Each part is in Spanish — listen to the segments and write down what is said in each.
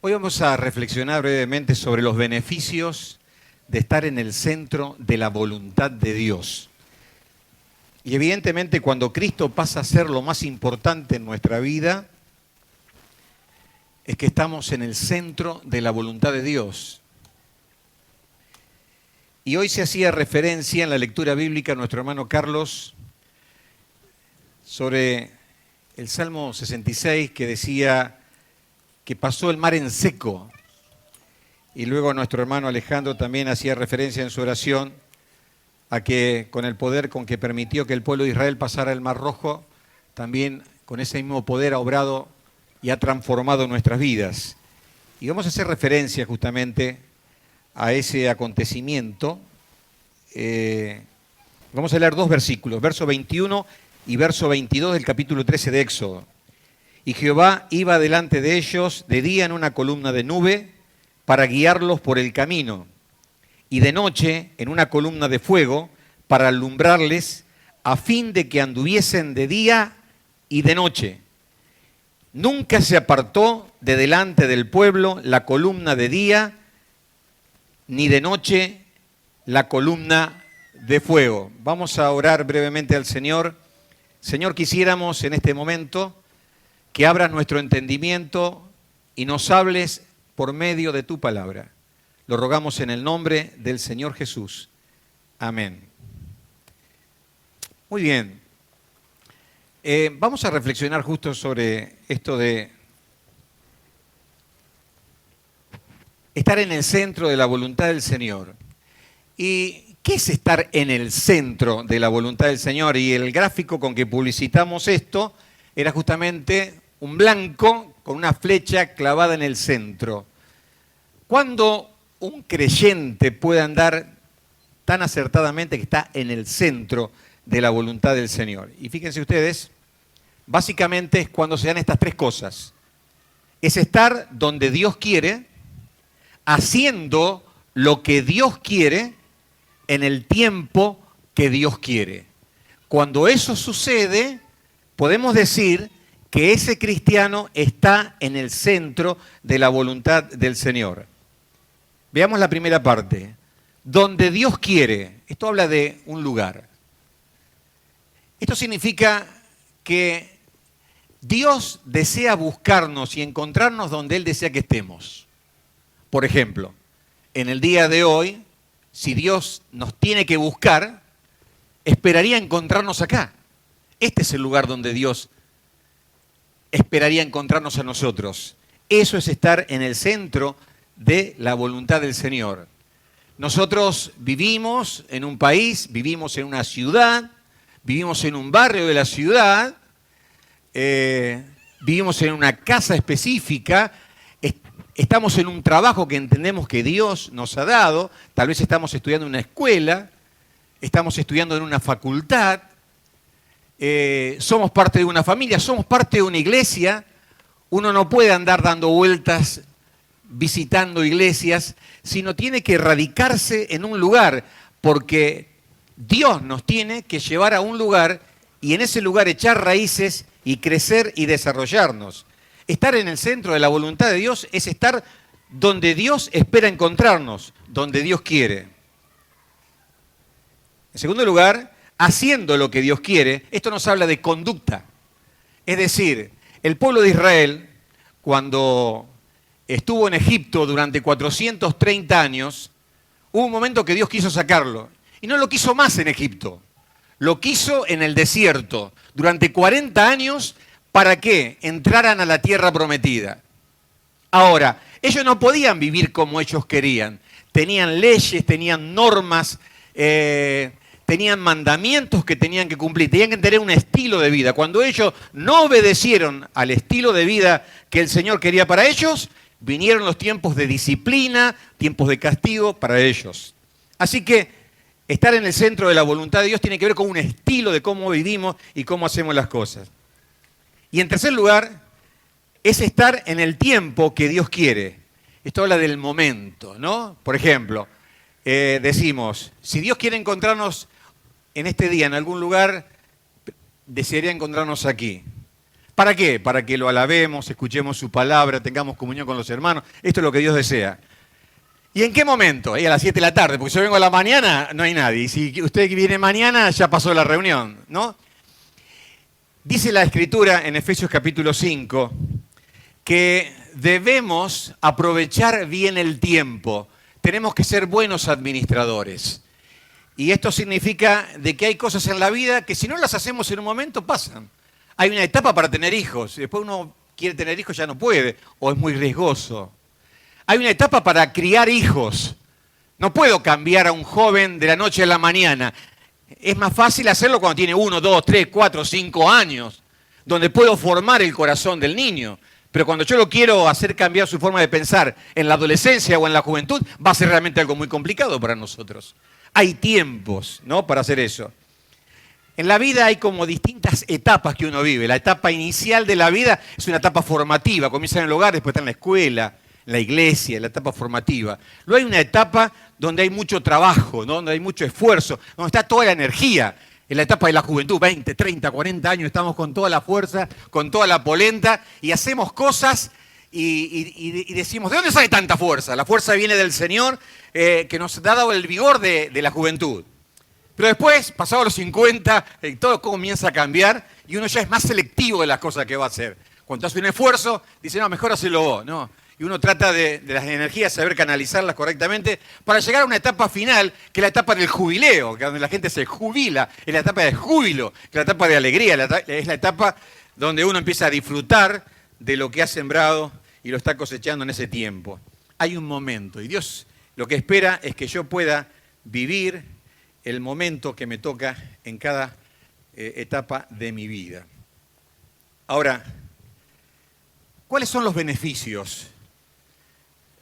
Hoy vamos a reflexionar brevemente sobre los beneficios de estar en el centro de la voluntad de Dios. Y evidentemente cuando Cristo pasa a ser lo más importante en nuestra vida, es que estamos en el centro de la voluntad de Dios. Y hoy se hacía referencia en la lectura bíblica a nuestro hermano Carlos sobre el Salmo 66 que decía que pasó el mar en seco. Y luego nuestro hermano Alejandro también hacía referencia en su oración a que con el poder con que permitió que el pueblo de Israel pasara el Mar Rojo, también con ese mismo poder ha obrado y ha transformado nuestras vidas. Y vamos a hacer referencia justamente a ese acontecimiento. Vamos a leer dos versículos, verso 21 y verso 22 del capítulo 13 de Éxodo. Y Jehová iba delante de ellos de día en una columna de nube para guiarlos por el camino, y de noche en una columna de fuego para alumbrarles, a fin de que anduviesen de día y de noche. Nunca se apartó de delante del pueblo la columna de día, ni de noche la columna de fuego. Vamos a orar brevemente al Señor. Señor, quisiéramos en este momento que abras nuestro entendimiento y nos hables por medio de tu palabra. Lo rogamos en el nombre del Señor Jesús. Amén. Muy bien. Vamos a reflexionar justo sobre esto de estar en el centro de la voluntad del Señor. ¿Y qué es estar en el centro de la voluntad del Señor? Y el gráfico con que publicitamos esto era justamente un blanco con una flecha clavada en el centro. ¿Cuándo un creyente puede andar tan acertadamente que está en el centro de la voluntad del Señor? Y fíjense ustedes, básicamente es cuando se dan estas tres cosas. Es estar donde Dios quiere, haciendo lo que Dios quiere, en el tiempo que Dios quiere. Cuando eso sucede, podemos decir que ese cristiano está en el centro de la voluntad del Señor. Veamos la primera parte. Donde Dios quiere. Esto habla de un lugar. Esto significa que Dios desea buscarnos y encontrarnos donde Él desea que estemos. Por ejemplo, en el día de hoy, si Dios nos tiene que buscar, esperaría encontrarnos acá. Este es el lugar donde Dios esperaría encontrarnos a nosotros. Eso es estar en el centro de la voluntad del Señor. Nosotros vivimos en un país, vivimos en una ciudad, vivimos en un barrio de la ciudad, vivimos en una casa específica, estamos en un trabajo que entendemos que Dios nos ha dado, tal vez estamos estudiando en una escuela, estamos estudiando en una facultad, somos parte de una familia, somos parte de una iglesia. Uno no puede andar dando vueltas visitando iglesias, sino tiene que radicarse en un lugar, porque Dios nos tiene que llevar a un lugar y en ese lugar echar raíces y crecer y desarrollarnos. Estar en el centro de la voluntad de Dios es estar donde Dios espera encontrarnos, donde Dios quiere. En segundo lugar, haciendo lo que Dios quiere. Esto nos habla de conducta. Es decir, el pueblo de Israel, cuando estuvo en Egipto durante 430 años, hubo un momento que Dios quiso sacarlo. Y no lo quiso más en Egipto. Lo quiso en el desierto. Durante 40 años, ¿para qué? Entraran a la tierra prometida. Ahora, ellos no podían vivir como ellos querían. Tenían leyes, tenían normas, tenían mandamientos que tenían que cumplir, tenían que tener un estilo de vida. Cuando ellos no obedecieron al estilo de vida que el Señor quería para ellos, vinieron los tiempos de disciplina, tiempos de castigo para ellos. Así que estar en el centro de la voluntad de Dios tiene que ver con un estilo de cómo vivimos y cómo hacemos las cosas. Y en tercer lugar, es estar en el tiempo que Dios quiere. Esto habla del momento, ¿no? Por ejemplo, decimos, si Dios quiere encontrarnos en este día, en algún lugar, desearía encontrarnos aquí. ¿Para qué? Para que lo alabemos, escuchemos su palabra, tengamos comunión con los hermanos. Esto es lo que Dios desea. ¿Y en qué momento? Ahí a las 7 de la tarde, porque si yo vengo a la mañana, no hay nadie. Y si usted viene mañana, ya pasó la reunión, ¿no? Dice la Escritura en Efesios capítulo 5 que debemos aprovechar bien el tiempo. Tenemos que ser buenos administradores. Y esto significa de que hay cosas en la vida que si no las hacemos en un momento pasan. Hay una etapa para tener hijos. Y después uno quiere tener hijos, ya no puede, o es muy riesgoso. Hay una etapa para criar hijos. No puedo cambiar a un joven de la noche a la mañana. Es más fácil hacerlo cuando tiene 1, 2, 3, 4, 5 años, donde puedo formar el corazón del niño. Pero cuando yo lo quiero hacer cambiar su forma de pensar en la adolescencia o en la juventud, va a ser realmente algo muy complicado para nosotros. Hay tiempos, ¿no?, para hacer eso. En la vida hay como distintas etapas que uno vive. La etapa inicial de la vida es una etapa formativa. Comienza en el hogar, después está en la escuela, en la iglesia, la etapa formativa. Luego hay una etapa donde hay mucho trabajo, ¿no?, donde hay mucho esfuerzo, donde está toda la energía. En la etapa de la juventud, 20, 30, 40 años, estamos con toda la fuerza, con toda la polenta y hacemos cosas y decimos, ¿de dónde sale tanta fuerza? La fuerza viene del Señor que nos ha dado el vigor de la juventud. Pero después, pasados los 50, todo comienza a cambiar y uno ya es más selectivo de las cosas que va a hacer. Cuando hace un esfuerzo, dice, no, mejor hacerlo vos, ¿no? Y uno trata de las energías saber canalizarlas correctamente para llegar a una etapa final, que es la etapa del jubileo, que es donde la gente se jubila, es la etapa de júbilo, que es la etapa de alegría, es la etapa donde uno empieza a disfrutar de lo que ha sembrado y lo está cosechando en ese tiempo. Hay un momento, y Dios lo que espera es que yo pueda vivir el momento que me toca en cada etapa de mi vida. Ahora, ¿cuáles son los beneficios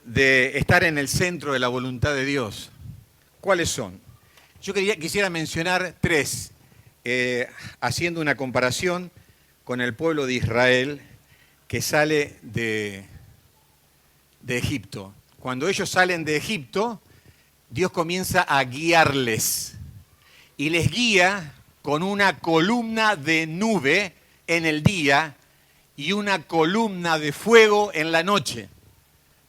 de estar en el centro de la voluntad de Dios? ¿Cuáles son? Yo quisiera mencionar 3, haciendo una comparación con el pueblo de Israel que sale de Egipto. Cuando ellos salen de Egipto, Dios comienza a guiarles y les guía con una columna de nube en el día y una columna de fuego en la noche,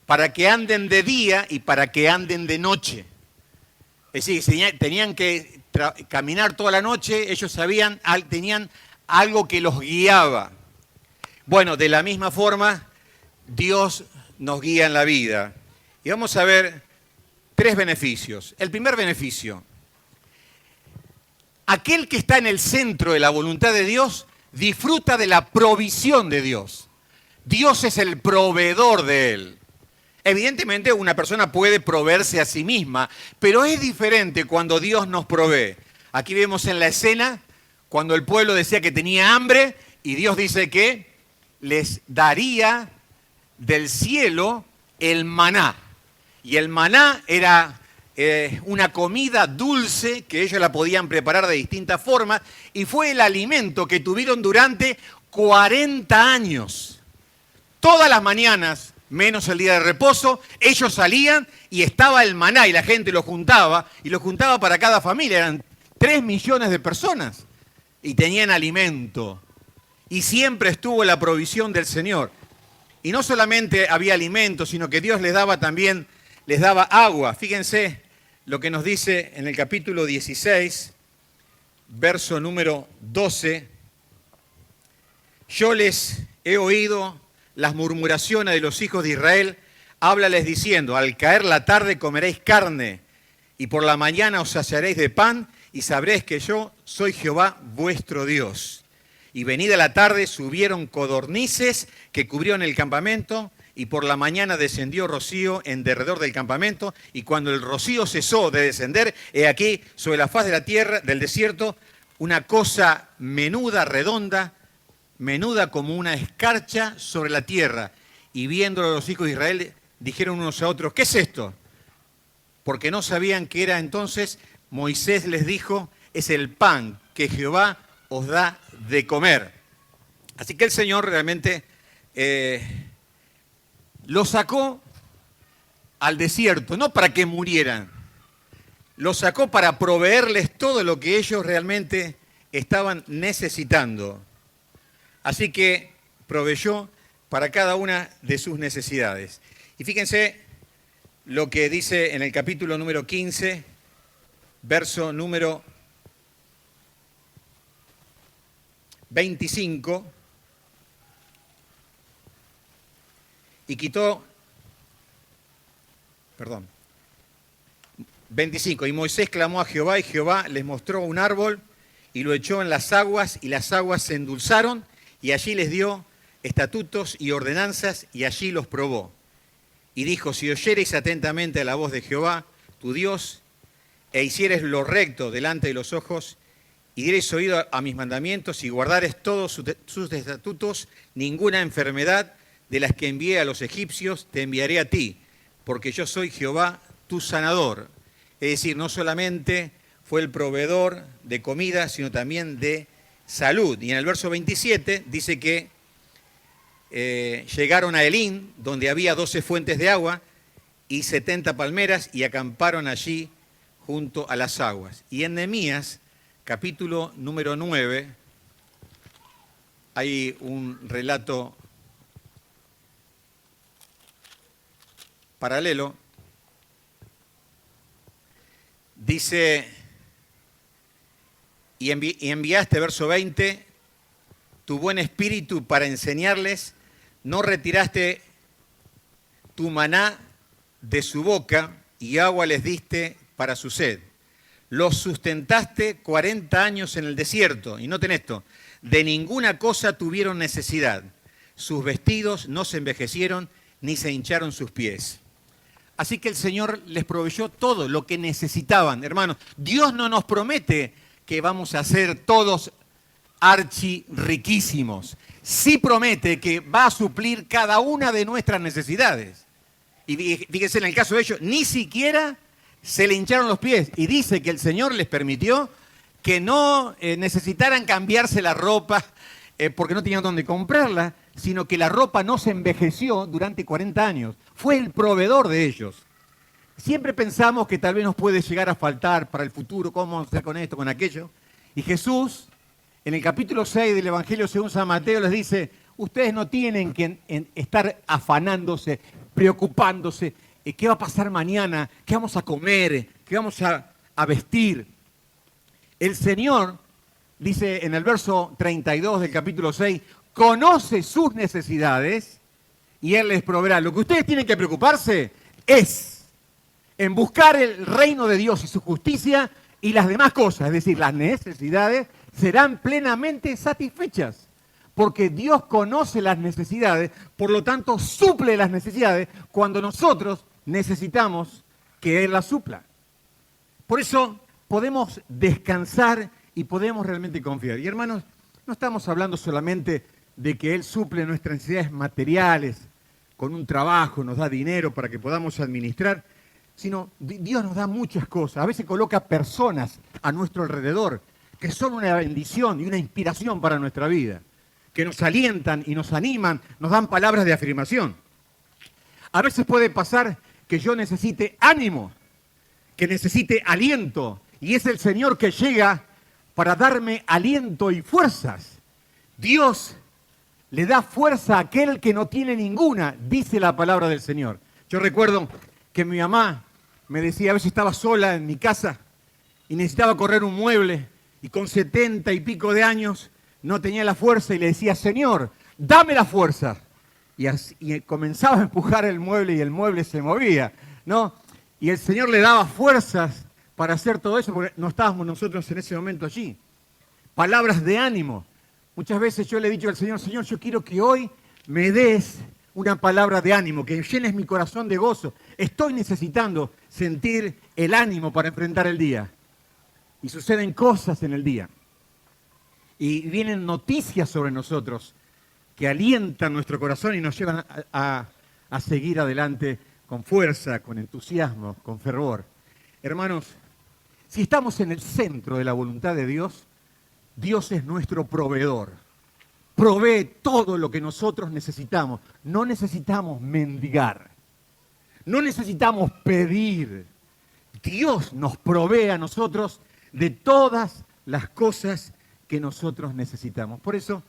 para que anden de día y para que anden de noche. Es decir, tenían que caminar toda la noche, ellos tenían algo que los guiaba. Bueno, de la misma forma, Dios nos guía en la vida. Y vamos a ver 3 beneficios. El primer beneficio: aquel que está en el centro de la voluntad de Dios disfruta de la provisión de Dios. Dios es el proveedor de él. Evidentemente una persona puede proveerse a sí misma, pero es diferente cuando Dios nos provee. Aquí vemos en la escena cuando el pueblo decía que tenía hambre y Dios dice que les daría del cielo el maná. Y el maná era una comida dulce que ellos la podían preparar de distintas formas y fue el alimento que tuvieron durante 40 años. Todas las mañanas, menos el día de reposo, ellos salían y estaba el maná y la gente lo juntaba y lo juntaba para cada familia. Eran 3 millones de personas y tenían alimento. Y siempre estuvo la provisión del Señor. Y no solamente había alimento, sino que Dios les daba también, les daba agua. Fíjense lo que nos dice en el capítulo 16, verso número 12. Yo les he oído las murmuraciones de los hijos de Israel. Háblales diciendo, al caer la tarde comeréis carne, y por la mañana os saciaréis de pan, y sabréis que yo soy Jehová vuestro Dios. Y venida la tarde subieron codornices que cubrieron el campamento, y por la mañana descendió rocío en derredor del campamento, y cuando el rocío cesó de descender, he aquí sobre la faz de la tierra, del desierto, una cosa menuda, redonda, menuda como una escarcha sobre la tierra. Y viéndolo los hijos de Israel, dijeron unos a otros, ¿qué es esto? Porque no sabían qué era. Entonces Moisés les dijo, es el pan que Jehová os da de comer. Así que el Señor realmente los sacó al desierto, no para que murieran, los sacó para proveerles todo lo que ellos realmente estaban necesitando. Así que proveyó para cada una de sus necesidades. Y fíjense lo que dice en el capítulo número 15, verso número 25, y quitó, 25, y Moisés clamó a Jehová, y Jehová les mostró un árbol, y lo echó en las aguas, y las aguas se endulzaron, y allí les dio estatutos y ordenanzas, y allí los probó. Y dijo, si oyereis atentamente a la voz de Jehová, tu Dios, e hiciereis lo recto delante de los ojos, y diereis oído a mis mandamientos, y guardareis todos sus estatutos, ninguna enfermedad de las que envié a los egipcios te enviaré a ti, porque yo soy Jehová, tu sanador. Es decir, no solamente fue el proveedor de comida, sino también de salud. Y en el verso 27 dice que llegaron a Elín, donde había 12 fuentes de agua y 70 palmeras, y acamparon allí junto a las aguas. Y en Nehemías, capítulo número 9, hay un relato paralelo. Dice, y enviaste, verso 20, tu buen espíritu para enseñarles, no retiraste tu maná de su boca, y agua les diste para su sed. Los sustentaste 40 años en el desierto, y noten esto, de ninguna cosa tuvieron necesidad. Sus vestidos no se envejecieron, ni se hincharon sus pies. Así que el Señor les proveyó todo lo que necesitaban. Hermanos, Dios no nos promete que vamos a ser todos archi riquísimos. Sí promete que va a suplir cada una de nuestras necesidades. Y fíjense, en el caso de ellos, ni siquiera se le hincharon los pies. Y dice que el Señor les permitió que no necesitaran cambiarse la ropa porque no tenían dónde comprarla, sino que la ropa no se envejeció durante 40 años. Fue el proveedor de ellos. Siempre pensamos que tal vez nos puede llegar a faltar para el futuro, cómo vamos a hacer con esto, con aquello. Y Jesús, en el capítulo 6 del Evangelio según San Mateo, les dice, ustedes no tienen que estar afanándose, preocupándose, qué va a pasar mañana, qué vamos a comer, qué vamos a vestir. El Señor, dice en el verso 32 del capítulo 6, conoce sus necesidades y Él les proveerá. Lo que ustedes tienen que preocuparse es en buscar el reino de Dios y su justicia, y las demás cosas, es decir, las necesidades, serán plenamente satisfechas. Porque Dios conoce las necesidades, por lo tanto suple las necesidades cuando nosotros necesitamos que Él las supla. Por eso podemos descansar y podemos realmente confiar. Y hermanos, no estamos hablando solamente de que Él suple nuestras necesidades materiales, con un trabajo, nos da dinero para que podamos administrar, sino Dios nos da muchas cosas. A veces coloca personas a nuestro alrededor que son una bendición y una inspiración para nuestra vida, que nos alientan y nos animan, nos dan palabras de afirmación. A veces puede pasar que yo necesite ánimo, que necesite aliento, y es el Señor que llega para darme aliento y fuerzas. Dios le da fuerza a aquel que no tiene ninguna, dice la palabra del Señor. Yo recuerdo que mi mamá me decía, a veces estaba sola en mi casa y necesitaba correr un mueble, y con 70 y pico de años no tenía la fuerza, y le decía, Señor, dame la fuerza. Y comenzaba a empujar el mueble y el mueble se movía, ¿no? Y el Señor le daba fuerzas para hacer todo eso, porque no estábamos nosotros en ese momento allí. Palabras de ánimo. Muchas veces yo le he dicho al Señor, Señor, yo quiero que hoy me des una palabra de ánimo, que llenes mi corazón de gozo. Estoy necesitando sentir el ánimo para enfrentar el día. Y suceden cosas en el día. Y vienen noticias sobre nosotros que alientan nuestro corazón y nos llevan a seguir adelante con fuerza, con entusiasmo, con fervor. Hermanos, si estamos en el centro de la voluntad de Dios, Dios es nuestro proveedor. Provee todo lo que nosotros necesitamos. No necesitamos mendigar. No necesitamos pedir. Dios nos provee a nosotros de todas las cosas que nosotros necesitamos. Por eso,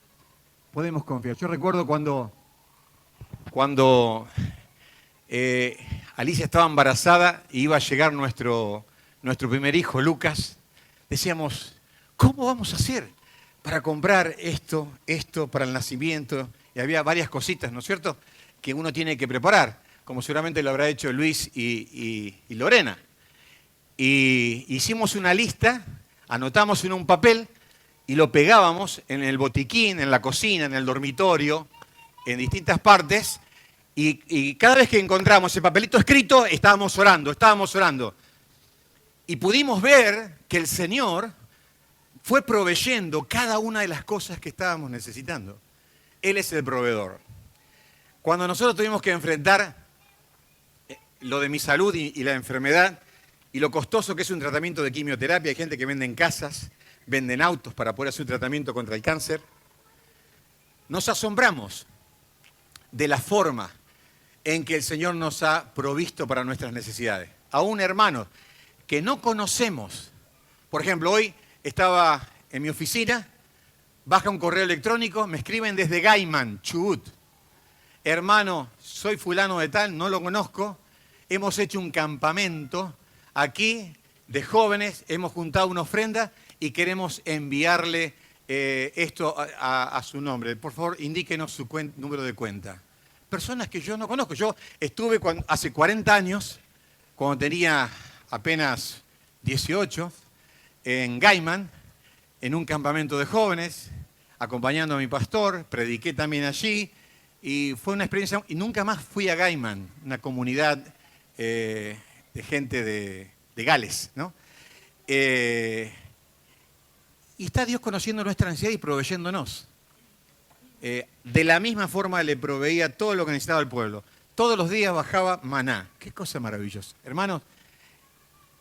podemos confiar. Yo recuerdo cuando Alicia estaba embarazada y iba a llegar nuestro primer hijo, Lucas, decíamos, ¿cómo vamos a hacer para comprar esto para el nacimiento? Y había varias cositas, ¿no es cierto?, que uno tiene que preparar, como seguramente lo habrá hecho Luis y Lorena. Y hicimos una lista, anotamos en un papel y lo pegábamos en el botiquín, en la cocina, en el dormitorio, en distintas partes. Y cada vez que encontramos ese papelito escrito, estábamos orando. Y pudimos ver que el Señor fue proveyendo cada una de las cosas que estábamos necesitando. Él es el proveedor. Cuando nosotros tuvimos que enfrentar lo de mi salud y la enfermedad y lo costoso que es un tratamiento de quimioterapia, hay gente que vende en casas, venden autos para poder hacer un tratamiento contra el cáncer, nos asombramos de la forma en que el Señor nos ha provisto para nuestras necesidades. Aún hermanos que no conocemos. Por ejemplo, hoy estaba en mi oficina, baja un correo electrónico, me escriben desde Gaiman, Chubut. Hermano, soy fulano de tal, no lo conozco, hemos hecho un campamento aquí de jóvenes, hemos juntado una ofrenda y queremos enviarle esto a su nombre. Por favor, indíquenos su número de cuenta. Personas que yo no conozco. Yo estuve hace 40 años, cuando tenía apenas 18, en Gaiman, en un campamento de jóvenes, acompañando a mi pastor, prediqué también allí, y fue una experiencia, y nunca más fui a Gaiman, una comunidad de gente de Gales, ¿no? Y está Dios conociendo nuestra ansiedad y proveyéndonos. De la misma forma le proveía todo lo que necesitaba el pueblo. Todos los días bajaba maná. Qué cosa maravillosa. Hermanos,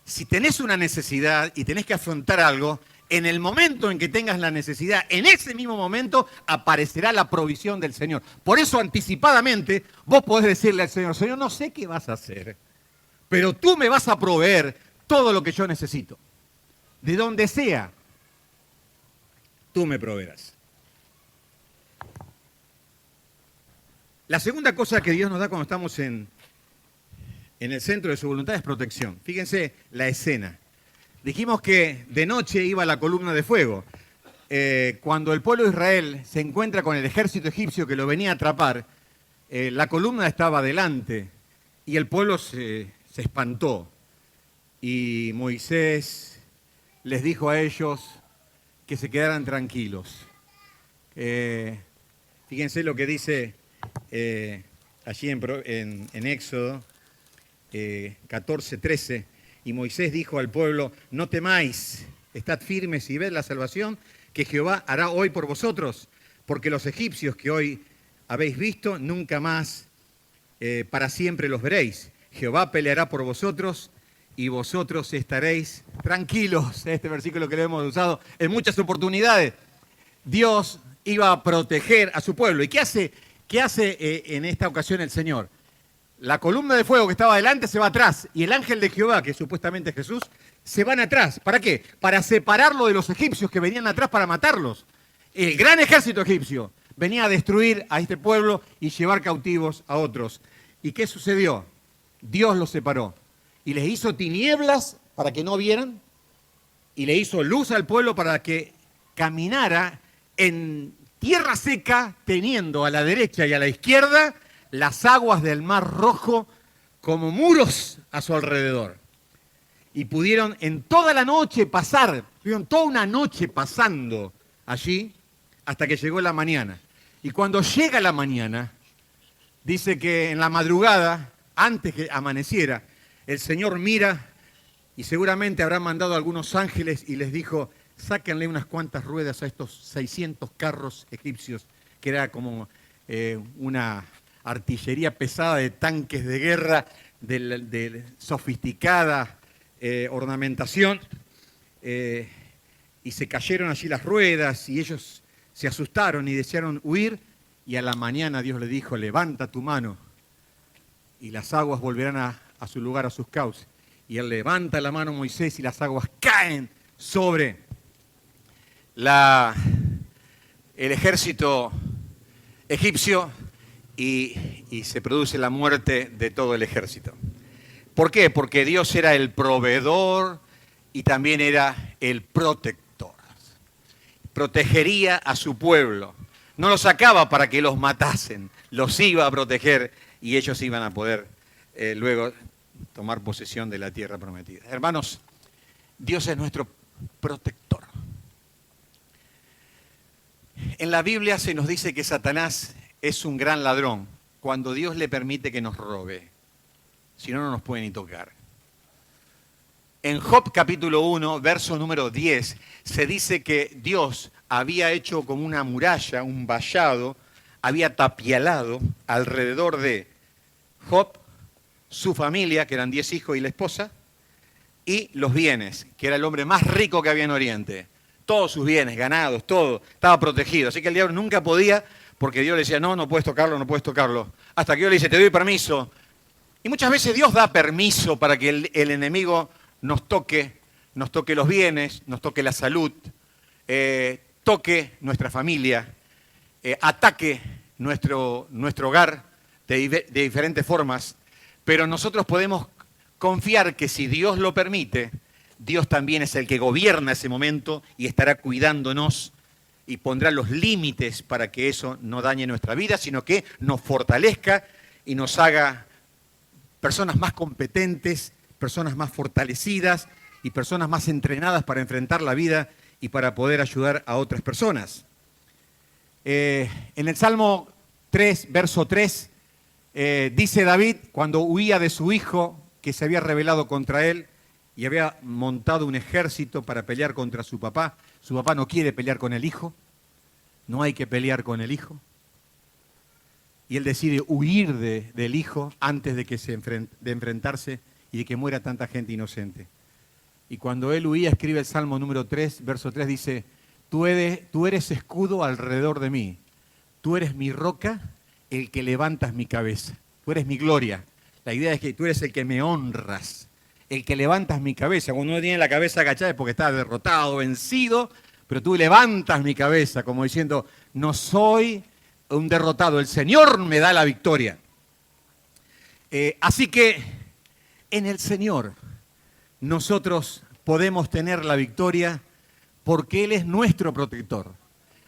si tenés una necesidad y tenés que afrontar algo, en el momento en que tengas la necesidad, en ese mismo momento aparecerá la provisión del Señor. Por eso anticipadamente vos podés decirle al Señor, Señor, no sé qué vas a hacer, pero tú me vas a proveer todo lo que yo necesito. De donde sea, tú me proveerás. La segunda cosa que Dios nos da cuando estamos en el centro de su voluntad es protección. Fíjense la escena. Dijimos que de noche iba la columna de fuego. Cuando el pueblo de Israel se encuentra con el ejército egipcio que lo venía a atrapar, la columna estaba delante y el pueblo se espantó. Y Moisés les dijo a ellos que se quedaran tranquilos. Fíjense lo que dice allí en Éxodo 14:13. Y Moisés dijo al pueblo, no temáis, estad firmes y ved la salvación que Jehová hará hoy por vosotros, porque los egipcios que hoy habéis visto, nunca más para siempre los veréis. Jehová peleará por vosotros y vosotros estaréis tranquilos. Este versículo que le hemos usado en muchas oportunidades. Dios iba a proteger a su pueblo. ¿Y qué hace en esta ocasión el Señor? La columna de fuego que estaba delante se va atrás y el ángel de Jehová, que supuestamente es Jesús, se van atrás. ¿Para qué? Para separarlo de los egipcios que venían atrás para matarlos. El gran ejército egipcio venía a destruir a este pueblo y llevar cautivos a otros. ¿Y qué sucedió? Dios los separó y les hizo tinieblas para que no vieran y le hizo luz al pueblo para que caminara en tierra seca, teniendo a la derecha y a la izquierda las aguas del Mar Rojo como muros a su alrededor. Y pudieron en toda la noche pasar, tuvieron toda una noche pasando allí hasta que llegó la mañana. Y cuando llega la mañana, dice que en la madrugada, antes que amaneciera, el Señor mira y seguramente habrá mandado a algunos ángeles y les dijo, sáquenle unas cuantas ruedas a estos 600 carros egipcios, que era como una artillería pesada de tanques de guerra, de sofisticada ornamentación, y se cayeron allí las ruedas y ellos se asustaron y desearon huir, y a la mañana Dios le dijo, levanta tu mano y las aguas volverán a su lugar, a sus cauces. Y él levanta la mano Moisés y las aguas caen sobre el ejército egipcio y se produce la muerte de todo el ejército. ¿Por qué? Porque Dios era el proveedor y también era el protector. Protegería a su pueblo. No los sacaba para que los matasen, los iba a proteger y ellos iban a poder luego tomar posesión de la tierra prometida. Hermanos, Dios es nuestro protector. En la Biblia se nos dice que Satanás es un gran ladrón cuando Dios le permite que nos robe. Si no, no nos puede ni tocar. En Job capítulo 1, verso número 10, se dice que Dios había hecho como una muralla, un vallado, había tapialado alrededor de Job, su familia, que eran 10 hijos y la esposa, y los bienes, que era el hombre más rico que había en Oriente. Todos sus bienes, ganados, todo, estaba protegido. Así que el diablo nunca podía, porque Dios le decía, no, no puedes tocarlo, no puedes tocarlo. Hasta que Dios le dice, te doy permiso. Y muchas veces Dios da permiso para que el enemigo nos toque los bienes, nos toque la salud, toque nuestra familia, ataque nuestro hogar de diferentes formas. Pero nosotros podemos confiar que si Dios lo permite, Dios también es el que gobierna ese momento y estará cuidándonos y pondrá los límites para que eso no dañe nuestra vida, sino que nos fortalezca y nos haga personas más competentes, personas más fortalecidas y personas más entrenadas para enfrentar la vida y para poder ayudar a otras personas. En el Salmo 3, verso 3, dice David, cuando huía de su hijo que se había rebelado contra él y había montado un ejército para pelear contra su papá no quiere pelear con el hijo, no hay que pelear con el hijo, y él decide huir del hijo antes de que de enfrentarse y de que muera tanta gente inocente. Y cuando él huía, escribe el Salmo número 3, verso 3, dice, tú eres escudo alrededor de mí, tú eres mi roca, el que levantas mi cabeza, tú eres mi gloria. La idea es que tú eres el que me honras, el que levantas mi cabeza. Cuando uno tiene la cabeza agachada es porque está derrotado, vencido, pero tú levantas mi cabeza como diciendo, no soy un derrotado, el Señor me da la victoria. Así que en el Señor nosotros podemos tener la victoria porque Él es nuestro protector.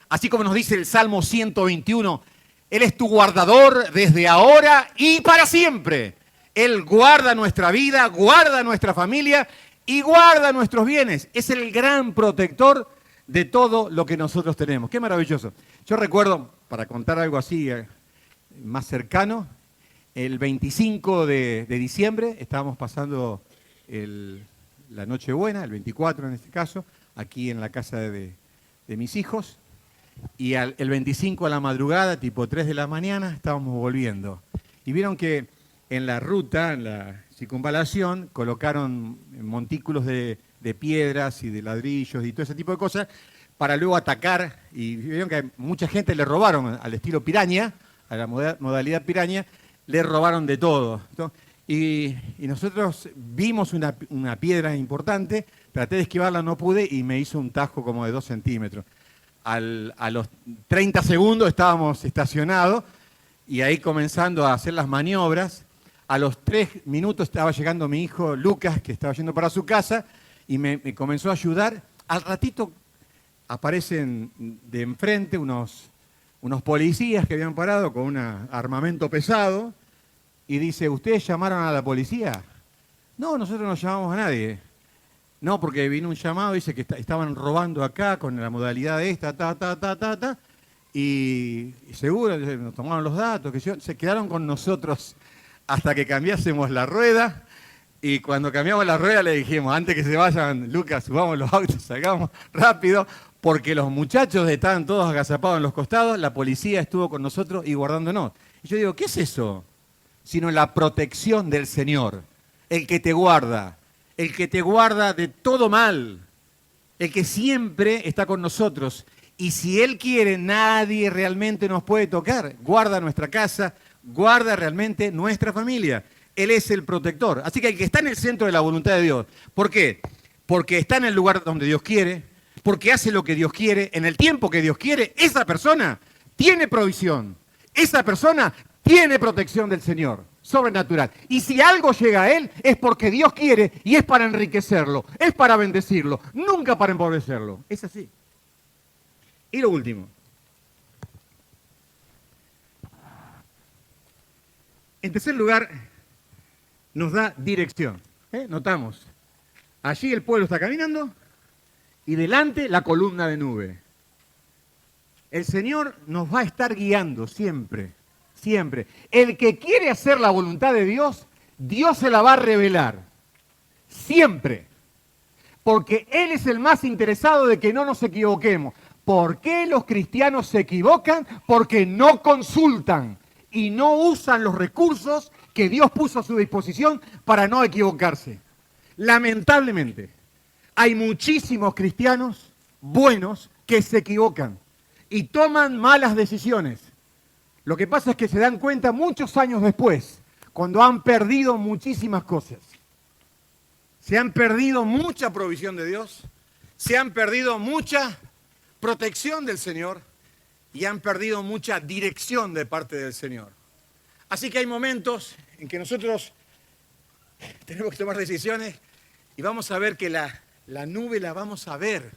Así como nos dice el Salmo 121, Él es tu guardador desde ahora y para siempre. Él guarda nuestra vida, guarda nuestra familia y guarda nuestros bienes. Es el gran protector de todo lo que nosotros tenemos. Qué maravilloso. Yo recuerdo, para contar algo así más cercano, el 25 de diciembre estábamos pasando la Nochebuena, el 24 en este caso, aquí en la casa de mis hijos. Y el 25 a la madrugada, tipo 3 de la mañana, estábamos volviendo. Y vieron que en la ruta, en la circunvalación, colocaron montículos de piedras y de ladrillos y todo ese tipo de cosas para luego atacar. Y vieron que mucha gente le robaron al estilo piraña, a la modalidad piraña, le robaron de todo, ¿no? Y nosotros vimos una piedra importante, traté de esquivarla, no pude y me hizo un tajo como de 2 centímetros. A los 30 segundos estábamos estacionados y ahí comenzando a hacer las maniobras. A los 3 minutos estaba llegando mi hijo Lucas, que estaba yendo para su casa, y me comenzó a ayudar. Al ratito aparecen de enfrente unos policías que habían parado con un armamento pesado y dice, ¿ustedes llamaron a la policía? No, nosotros no llamamos a nadie. No, porque vino un llamado, dice que estaban robando acá con la modalidad de esta, y seguro, nos tomaron los datos, se quedaron con nosotros hasta que cambiásemos la rueda, y cuando cambiamos la rueda le dijimos, antes que se vayan, Lucas, subamos los autos, salgamos rápido, porque los muchachos estaban todos agazapados en los costados, la policía estuvo con nosotros y guardándonos. Y yo digo, ¿qué es eso? Sino la protección del Señor, el que te guarda de todo mal, el que siempre está con nosotros. Y si Él quiere, nadie realmente nos puede tocar. Guarda nuestra casa, guarda realmente nuestra familia. Él es el protector. Así que el que está en el centro de la voluntad de Dios, ¿por qué? Porque está en el lugar donde Dios quiere, porque hace lo que Dios quiere, en el tiempo que Dios quiere, esa persona tiene provisión. esa persona tiene protección del Señor, sobrenatural. Y si algo llega a él, es porque Dios quiere y es para enriquecerlo, es para bendecirlo, nunca para empobrecerlo. Es así. Y lo último. En tercer lugar, nos da dirección. Notamos, allí el pueblo está caminando y delante la columna de nube. El Señor nos va a estar guiando siempre, siempre. El que quiere hacer la voluntad de Dios, Dios se la va a revelar, siempre. Porque Él es el más interesado de que no nos equivoquemos. ¿Por qué los cristianos se equivocan? Porque no consultan y no usan los recursos que Dios puso a su disposición para no equivocarse. Lamentablemente, hay muchísimos cristianos buenos que se equivocan y toman malas decisiones. Lo que pasa es que se dan cuenta muchos años después, cuando han perdido muchísimas cosas. Se han perdido mucha provisión de Dios, se han perdido mucha protección del Señor y han perdido mucha dirección de parte del Señor. Así que hay momentos en que nosotros tenemos que tomar decisiones y vamos a ver que la nube la vamos a ver.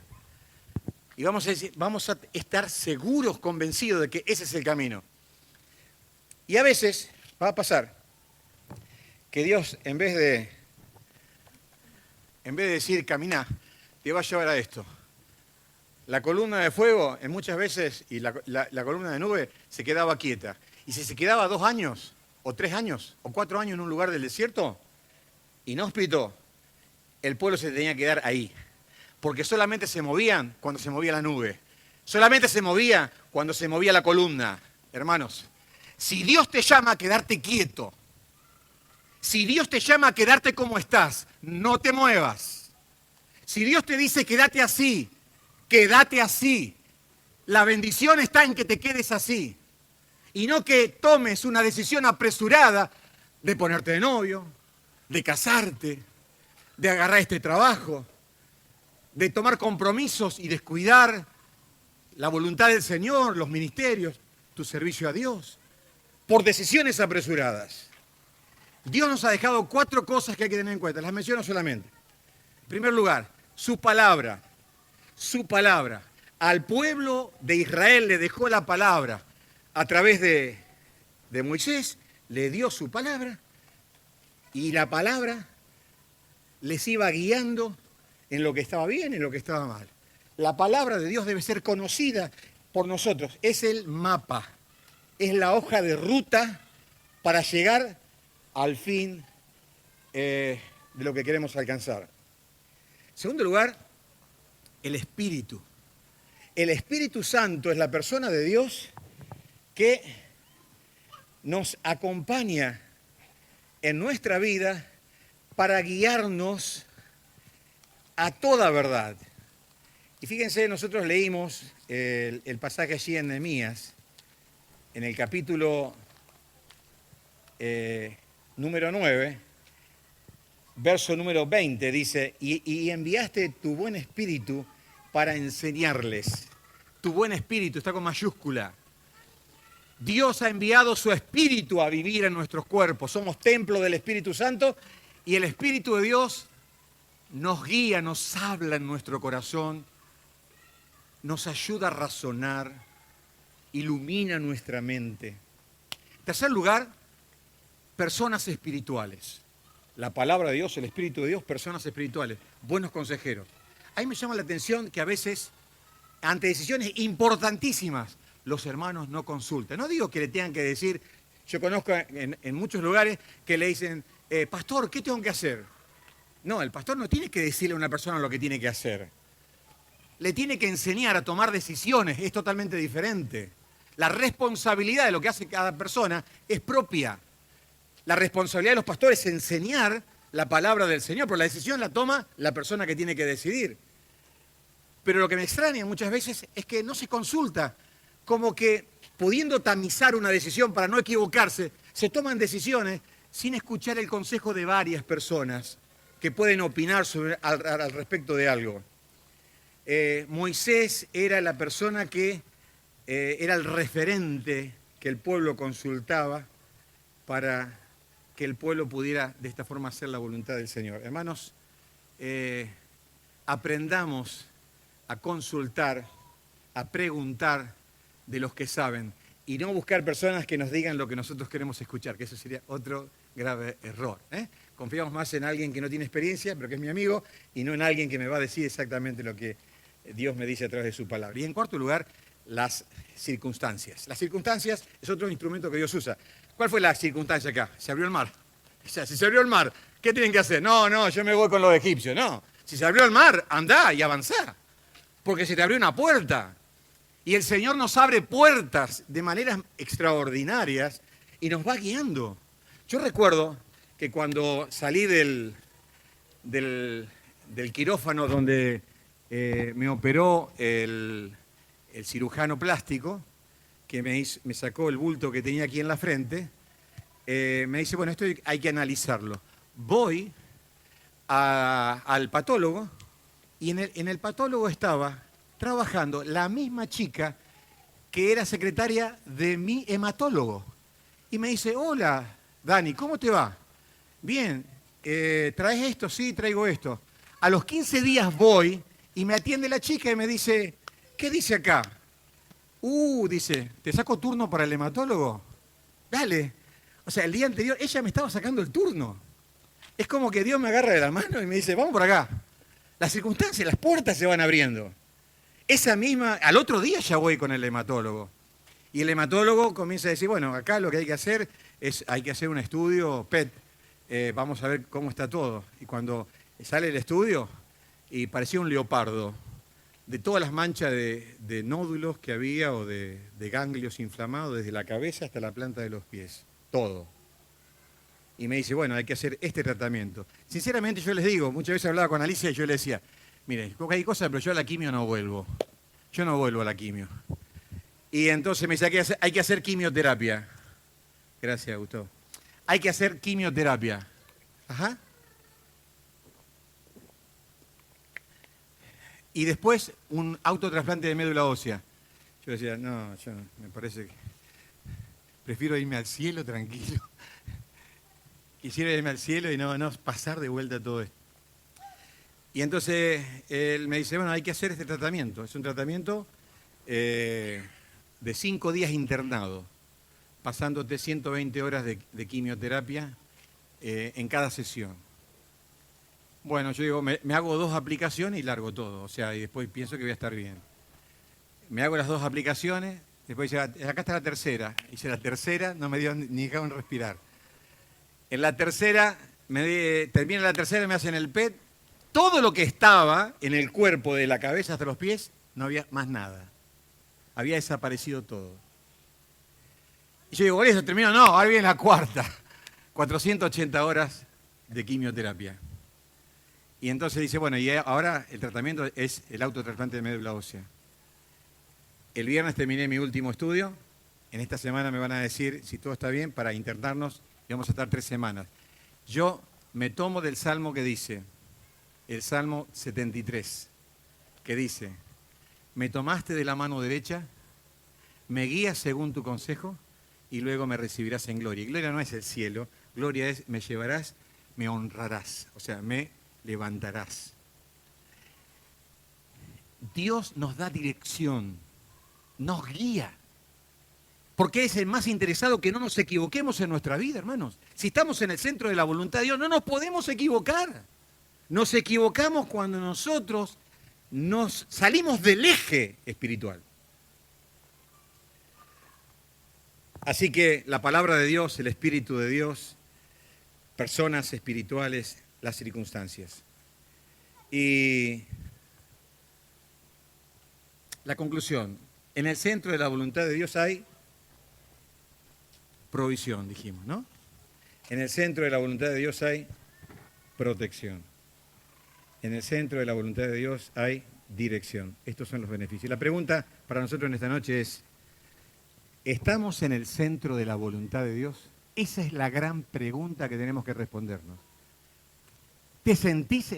Y vamos a estar seguros, convencidos de que ese es el camino. Y a veces va a pasar que Dios, en vez de decir, camina, te va a llevar a esto. La columna de fuego, en muchas veces, y la columna de nube, se quedaba quieta. Y si se quedaba 2 años, o 3 años, o 4 años en un lugar del desierto, inhóspito, el pueblo se tenía que quedar ahí. Porque solamente se movían cuando se movía la nube. Solamente se movía cuando se movía la columna. Hermanos, si Dios te llama a quedarte quieto, si Dios te llama a quedarte como estás, no te muevas. Si Dios te dice quédate así, quédate así. La bendición está en que te quedes así. Y no que tomes una decisión apresurada de ponerte de novio, de casarte, de agarrar este trabajo, de tomar compromisos y descuidar la voluntad del Señor, los ministerios, tu servicio a Dios, por decisiones apresuradas. Dios nos ha dejado 4 cosas que hay que tener en cuenta, las menciono solamente. En primer lugar, su palabra. Su palabra. Al pueblo de Israel le dejó la palabra a través de Moisés, le dio su palabra y la palabra les iba guiando en lo que estaba bien, en lo que estaba mal. La palabra de Dios debe ser conocida por nosotros. Es el mapa, es la hoja de ruta para llegar al fin de lo que queremos alcanzar. En segundo lugar, el Espíritu. El Espíritu Santo es la persona de Dios que nos acompaña en nuestra vida para guiarnos a toda verdad. Y fíjense, nosotros leímos el pasaje allí en Nehemías, en el capítulo número 9, verso número 20, dice, y enviaste tu buen espíritu para enseñarles. Tu buen espíritu está con mayúscula. Dios ha enviado su espíritu a vivir en nuestros cuerpos. Somos templo del Espíritu Santo y el Espíritu de Dios nos guía, nos habla en nuestro corazón, nos ayuda a razonar, ilumina nuestra mente. En tercer lugar, personas espirituales. La palabra de Dios, el Espíritu de Dios, personas espirituales, buenos consejeros. Ahí me llama la atención que a veces, ante decisiones importantísimas, los hermanos no consultan. No digo que le tengan que decir, yo conozco en muchos lugares que le dicen, pastor, ¿qué tengo que hacer? No, el pastor no tiene que decirle a una persona lo que tiene que hacer. Le tiene que enseñar a tomar decisiones, es totalmente diferente. La responsabilidad de lo que hace cada persona es propia. La responsabilidad de los pastores es enseñar la palabra del Señor, pero la decisión la toma la persona que tiene que decidir. Pero lo que me extraña muchas veces es que no se consulta, como que pudiendo tamizar una decisión para no equivocarse, se toman decisiones sin escuchar el consejo de varias personas que pueden opinar al respecto de algo. Moisés era la persona que era el referente que el pueblo consultaba para que el pueblo pudiera de esta forma hacer la voluntad del Señor. Hermanos, aprendamos a consultar, a preguntar de los que saben y no buscar personas que nos digan lo que nosotros queremos escuchar, que eso sería otro grave error. Confiamos más en alguien que no tiene experiencia, pero que es mi amigo, y no en alguien que me va a decir exactamente lo que Dios me dice a través de su palabra. Y en cuarto lugar, las circunstancias. Las circunstancias es otro instrumento que Dios usa. ¿Cuál fue la circunstancia acá? Se abrió el mar. O sea, si se abrió el mar, ¿qué tienen que hacer? No, yo me voy con los egipcios. No, si se abrió el mar, andá y avanzá, porque se te abrió una puerta. Y el Señor nos abre puertas de maneras extraordinarias y nos va guiando. Yo recuerdo que cuando salí del quirófano donde me operó el cirujano plástico, que me sacó el bulto que tenía aquí en la frente, me dice, bueno, esto hay que analizarlo. Voy al patólogo y en el patólogo estaba trabajando la misma chica que era secretaria de mi hematólogo. Y me dice, hola, Dani, ¿cómo te va? Bien, ¿traes esto? Sí, traigo esto. A los 15 días voy y me atiende la chica y me dice, ¿qué dice acá? Dice, ¿te saco turno para el hematólogo? Dale. O sea, el día anterior ella me estaba sacando el turno. Es como que Dios me agarra de la mano y me dice, vamos por acá. Las circunstancias, las puertas se van abriendo. Al otro día ya voy con el hematólogo. Y el hematólogo comienza a decir, bueno, acá lo que hay que hacer hay que hacer un estudio PET. Vamos a ver cómo está todo. Y cuando sale el estudio, y parecía un leopardo, de todas las manchas de nódulos que había o de ganglios inflamados desde la cabeza hasta la planta de los pies. Todo. Y me dice, bueno, hay que hacer este tratamiento. Sinceramente yo les digo, muchas veces hablaba con Alicia y yo le decía, mire, hay cosas, pero yo a la quimio no vuelvo. Yo no vuelvo a la quimio. Y entonces me dice, hay que hacer quimioterapia. Gracias, Gustavo. Hay que hacer quimioterapia. Ajá. Y después un autotrasplante de médula ósea. Yo decía, no, me parece que prefiero irme al cielo tranquilo. Quisiera irme al cielo y no pasar de vuelta todo esto. Y entonces él me dice, bueno, hay que hacer este tratamiento. Es un tratamiento de 5 días internado, pasándote 120 horas de quimioterapia en cada sesión. Bueno, yo digo, me hago 2 aplicaciones y largo todo. O sea, y después pienso que voy a estar bien. Me hago las 2 aplicaciones, después dice, acá está la tercera. Hice la tercera, no me dio ni dejaron respirar. En la tercera, termina la tercera y me hacen el PET. Todo lo que estaba en el cuerpo, de la cabeza hasta los pies, no había más nada. Había desaparecido todo. Y yo digo, ¿por eso termino? No, ahora viene la cuarta. 480 horas de quimioterapia. Y entonces dice, bueno, y ahora el tratamiento es el autotrasplante de médula ósea. El viernes terminé mi último estudio. En esta semana me van a decir si todo está bien para internarnos y vamos a estar 3 semanas. Yo me tomo del salmo que dice, el Salmo 73, que dice, me tomaste de la mano derecha, me guías según tu consejo y luego me recibirás en gloria. Y gloria no es el cielo, gloria es me llevarás, me honrarás, o sea, me levantarás. Dios nos da dirección, nos guía, porque es el más interesado que no nos equivoquemos en nuestra vida, hermanos. Si estamos en el centro de la voluntad de Dios, no nos podemos equivocar. Nos equivocamos cuando nosotros nos salimos del eje espiritual. Así que la palabra de Dios, el Espíritu de Dios, personas espirituales, las circunstancias. Y la conclusión, en el centro de la voluntad de Dios hay provisión, dijimos, ¿no? En el centro de la voluntad de Dios hay protección. En el centro de la voluntad de Dios hay dirección. Estos son los beneficios. La pregunta para nosotros en esta noche es, ¿estamos en el centro de la voluntad de Dios? Esa es la gran pregunta que tenemos que respondernos. ¿Te sentís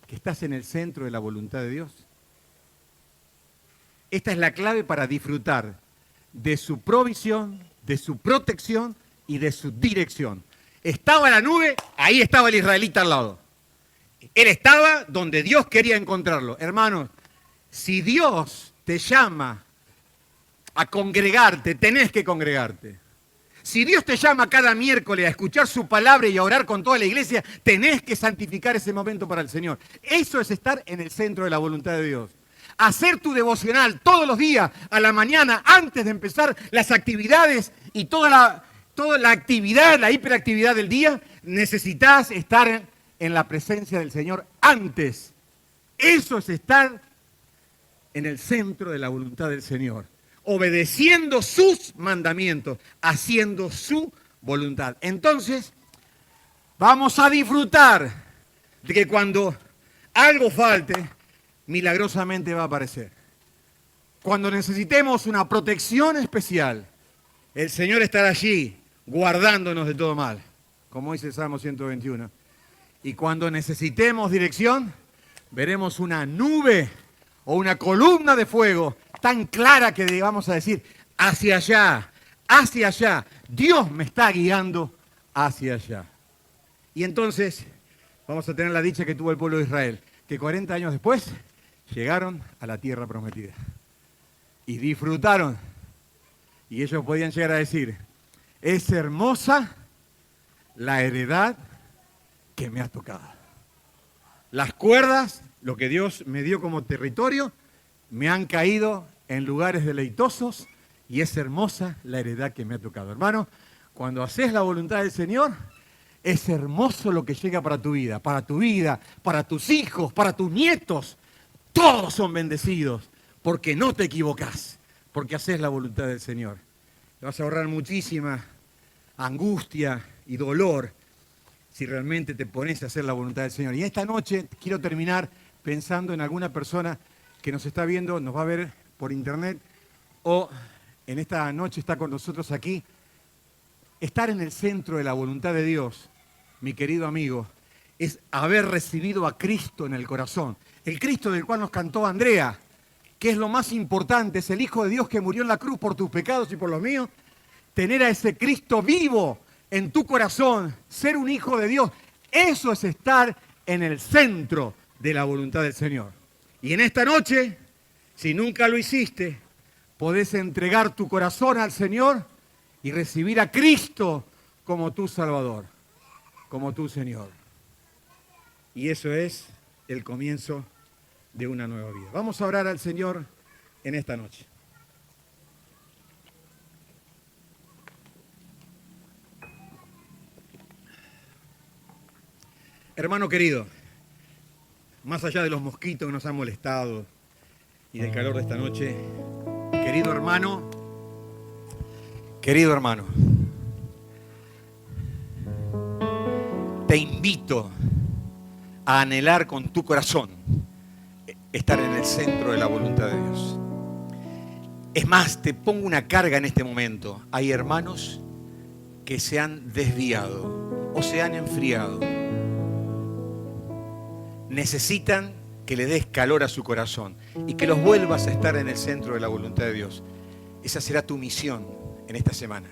que estás en el centro de la voluntad de Dios? Esta es la clave para disfrutar de su provisión, de su protección y de su dirección. Estaba la nube, ahí estaba el israelita al lado. Él estaba donde Dios quería encontrarlo. Hermanos, si Dios te llama a congregarte, tenés que congregarte. Si Dios te llama cada miércoles a escuchar su palabra y a orar con toda la iglesia, tenés que santificar ese momento para el Señor. Eso es estar en el centro de la voluntad de Dios. Hacer tu devocional todos los días, a la mañana, antes de empezar las actividades y toda la actividad, la hiperactividad del día, necesitas estar en la presencia del Señor antes. Eso es estar en el centro de la voluntad del Señor, obedeciendo sus mandamientos, haciendo su voluntad. Entonces, vamos a disfrutar de que cuando algo falte, milagrosamente va a aparecer. Cuando necesitemos una protección especial, el Señor estará allí guardándonos de todo mal, como dice el Salmo 121. Y cuando necesitemos dirección, veremos una nube o una columna de fuego tan clara que vamos a decir, hacia allá, hacia allá. Dios me está guiando hacia allá. Y entonces vamos a tener la dicha que tuvo el pueblo de Israel, que 40 años después llegaron a la tierra prometida. Y disfrutaron. Y ellos podían llegar a decir, es hermosa la heredad que me ha tocado. Las cuerdas, lo que Dios me dio como territorio, me han caído en lugares deleitosos y es hermosa la heredad que me ha tocado. Hermano, cuando haces la voluntad del Señor, es hermoso lo que llega para tu vida, para tus hijos, para tus nietos. Todos son bendecidos porque no te equivocás, porque haces la voluntad del Señor. Te vas a ahorrar muchísima angustia y dolor si realmente te pones a hacer la voluntad del Señor. Y esta noche quiero terminar pensando en alguna persona que nos está viendo, nos va a ver por internet o en esta noche está con nosotros aquí. Estar en el centro de la voluntad de Dios, mi querido amigo, es haber recibido a Cristo en el corazón. El Cristo del cual nos cantó Andrea, que es lo más importante, es el Hijo de Dios que murió en la cruz por tus pecados y por los míos. Tener a ese Cristo vivo en tu corazón, ser un hijo de Dios, eso es estar en el centro de la voluntad del Señor. Y en esta noche, si nunca lo hiciste, podés entregar tu corazón al Señor y recibir a Cristo como tu Salvador, como tu Señor. Y eso es el comienzo de una nueva vida. Vamos a orar al Señor en esta noche. Hermano querido, más allá de los mosquitos que nos han molestado y del calor de esta noche, querido hermano, te invito a anhelar con tu corazón estar en el centro de la voluntad de Dios. Es más, te pongo una carga en este momento. Hay hermanos que se han desviado o se han enfriado. Necesitan que le des calor a su corazón y que los vuelvas a estar en el centro de la voluntad de Dios. Esa será tu misión en esta semana.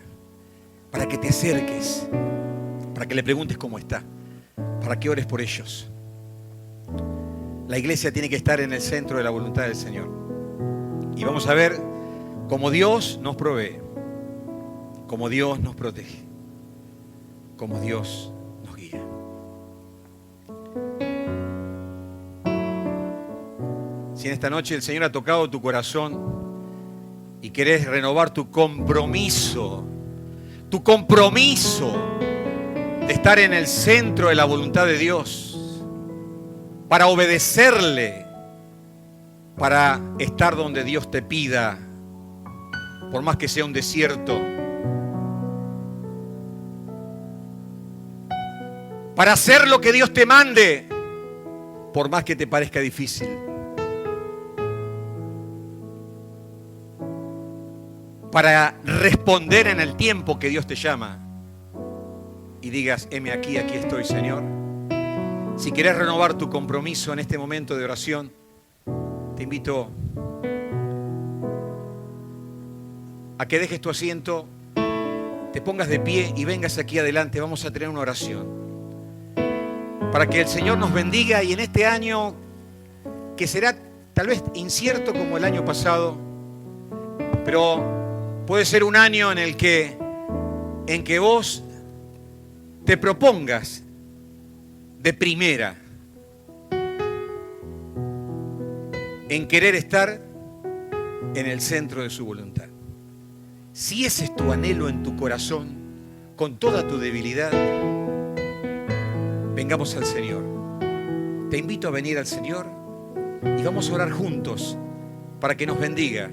Para que te acerques, para que le preguntes cómo está, para que ores por ellos. La iglesia tiene que estar en el centro de la voluntad del Señor. Y vamos a ver cómo Dios nos provee, cómo Dios nos protege, cómo Dios nos guía. Si en esta noche el Señor ha tocado tu corazón y querés renovar tu compromiso de estar en el centro de la voluntad de Dios, para obedecerle, para estar donde Dios te pida, por más que sea un desierto, para hacer lo que Dios te mande, por más que te parezca difícil. Para responder en el tiempo que Dios te llama y digas, heme aquí, aquí estoy, Señor. Si querés renovar tu compromiso en este momento de oración, te invito a que dejes tu asiento te pongas de pie y vengas aquí adelante. Vamos a tener una oración para que el Señor nos bendiga y en este año, que será tal vez incierto como el año pasado, pero puede ser un año en que vos te propongas de primera en querer estar en el centro de su voluntad. Si ese es tu anhelo en tu corazón, con toda tu debilidad, vengamos al Señor. Te invito a venir al Señor y vamos a orar juntos para que nos bendiga,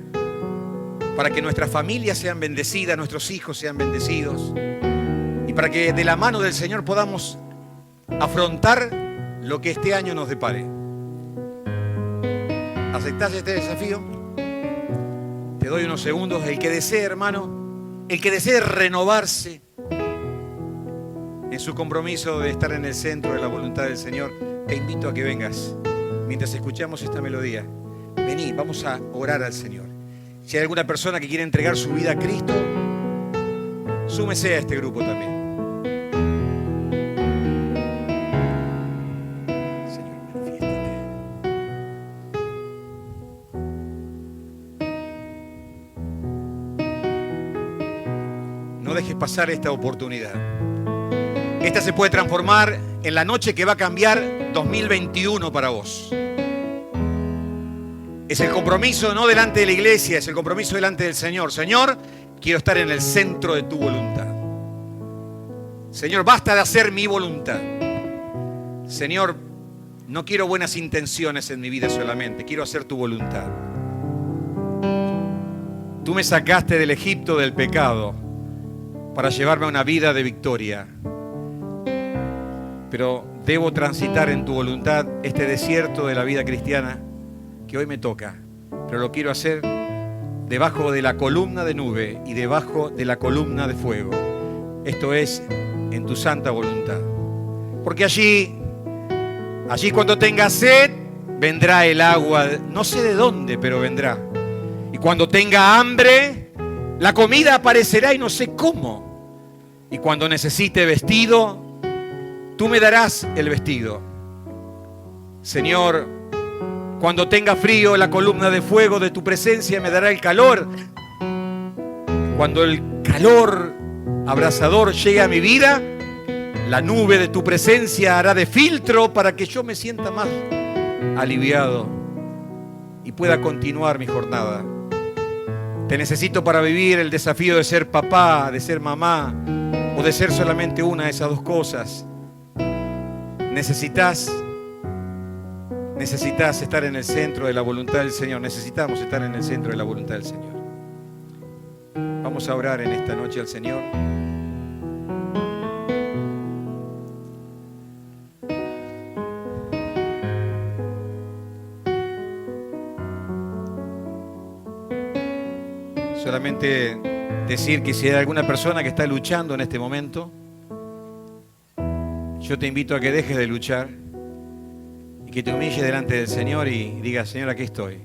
para que nuestras familias sean bendecidas, nuestros hijos sean bendecidos y para que de la mano del Señor podamos afrontar lo que este año nos depare. ¿Aceptás este desafío? Te doy unos segundos. El que desee, hermano, el que desee renovarse en su compromiso de estar en el centro de la voluntad del Señor, te invito a que vengas mientras escuchamos esta melodía. Vení, vamos a orar al Señor. Si hay alguna persona que quiere entregar su vida a Cristo, súmese a este grupo también. No dejes pasar esta oportunidad. Esta se puede transformar en la noche que va a cambiar 2021 para vos. Es el compromiso no delante de la iglesia, es el compromiso delante del Señor. Señor, quiero estar en el centro de tu voluntad. Señor, basta de hacer mi voluntad. Señor, no quiero buenas intenciones en mi vida solamente, quiero hacer tu voluntad. Tú me sacaste del Egipto del pecado para llevarme a una vida de victoria. Pero debo transitar en tu voluntad este desierto de la vida cristiana que hoy me toca. Pero lo quiero hacer debajo de la columna de nube y debajo de la columna de fuego. Esto es en tu santa voluntad. Porque allí cuando tenga sed, vendrá el agua. No sé de dónde, pero vendrá. Y cuando tenga hambre, la comida aparecerá y no sé cómo. Y cuando necesite vestido, tú me darás el vestido. Señor, cuando tenga frío, la columna de fuego de tu presencia me dará el calor. Cuando el calor abrasador llegue a mi vida, la nube de tu presencia hará de filtro para que yo me sienta más aliviado y pueda continuar mi jornada. Te necesito para vivir el desafío de ser papá, de ser mamá, o de ser solamente una de esas dos cosas. Necesitas estar en el centro de la voluntad del Señor. Necesitamos estar en el centro de la voluntad del Señor. Vamos a orar en esta noche al Señor. Solamente decir que si hay alguna persona que está luchando en este momento, yo te invito a que dejes de luchar y que te humilles delante del Señor y digas: Señor, aquí estoy,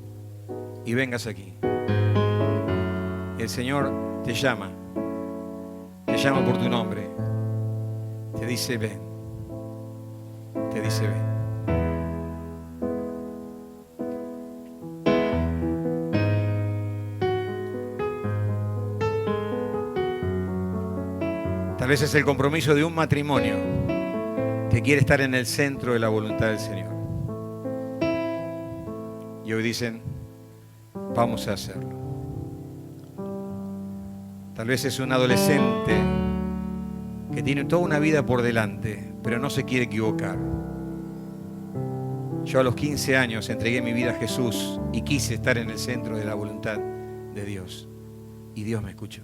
y vengas aquí. El Señor te llama por tu nombre, te dice ven, te dice ven. Tal vez es el compromiso de un matrimonio que quiere estar en el centro de la voluntad del Señor. Y hoy dicen, vamos a hacerlo. Tal vez es un adolescente que tiene toda una vida por delante, pero no se quiere equivocar. Yo a los 15 años entregué mi vida a Jesús y quise estar en el centro de la voluntad de Dios. Y Dios me escuchó.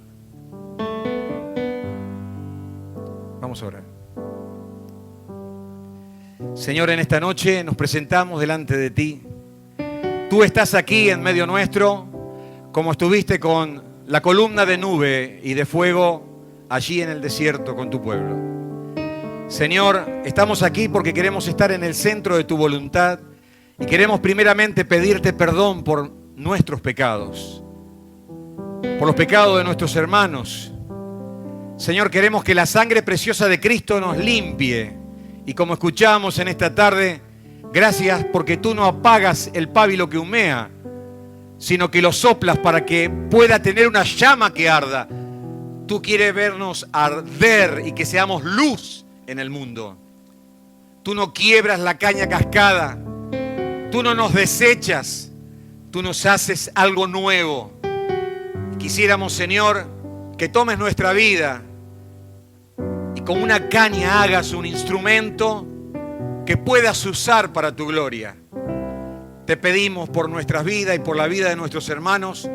Vamos a orar. Señor, en esta noche nos presentamos delante de ti. Tú estás aquí en medio nuestro, como estuviste con la columna de nube y de fuego allí en el desierto con tu pueblo. Señor, estamos aquí porque queremos estar en el centro de tu voluntad y queremos primeramente pedirte perdón por nuestros pecados, por los pecados de nuestros hermanos, Señor, queremos que la sangre preciosa de Cristo nos limpie. Y como escuchamos en esta tarde, gracias porque tú no apagas el pábilo que humea, sino que lo soplas para que pueda tener una llama que arda. Tú quieres vernos arder y que seamos luz en el mundo. Tú no quiebras la caña cascada. Tú no nos desechas. Tú nos haces algo nuevo. Quisiéramos, Señor, que tomes nuestra vida y con una caña hagas un instrumento que puedas usar para tu gloria. Te pedimos por nuestras vidas y por la vida de nuestros hermanos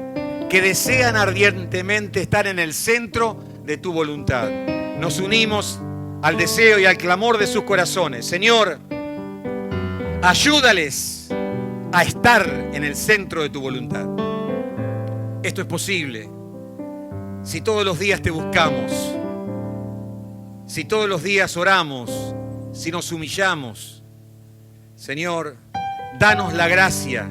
que desean ardientemente estar en el centro de tu voluntad. Nos unimos al deseo y al clamor de sus corazones. Señor, ayúdales a estar en el centro de tu voluntad. Esto es posible si todos los días te buscamos, si todos los días oramos, si nos humillamos. Señor, danos la gracia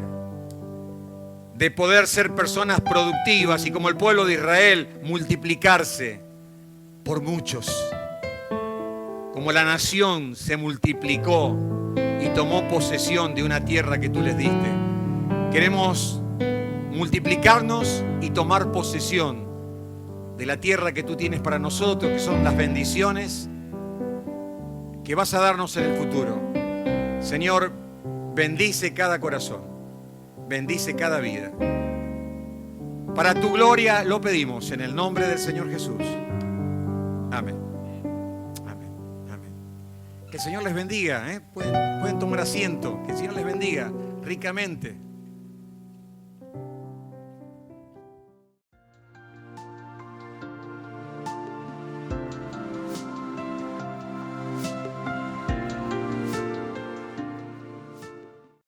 de poder ser personas productivas y como el pueblo de Israel, multiplicarse por muchos. Como la nación se multiplicó y tomó posesión de una tierra que tú les diste. Queremos multiplicarnos y tomar posesión de la tierra que tú tienes para nosotros, que son las bendiciones que vas a darnos en el futuro. Señor, bendice cada corazón, bendice cada vida. Para tu gloria lo pedimos en el nombre del Señor Jesús. Amén. Amén. Amén. Que el Señor les bendiga, ¿eh? Pueden tomar asiento. Que el Señor les bendiga ricamente.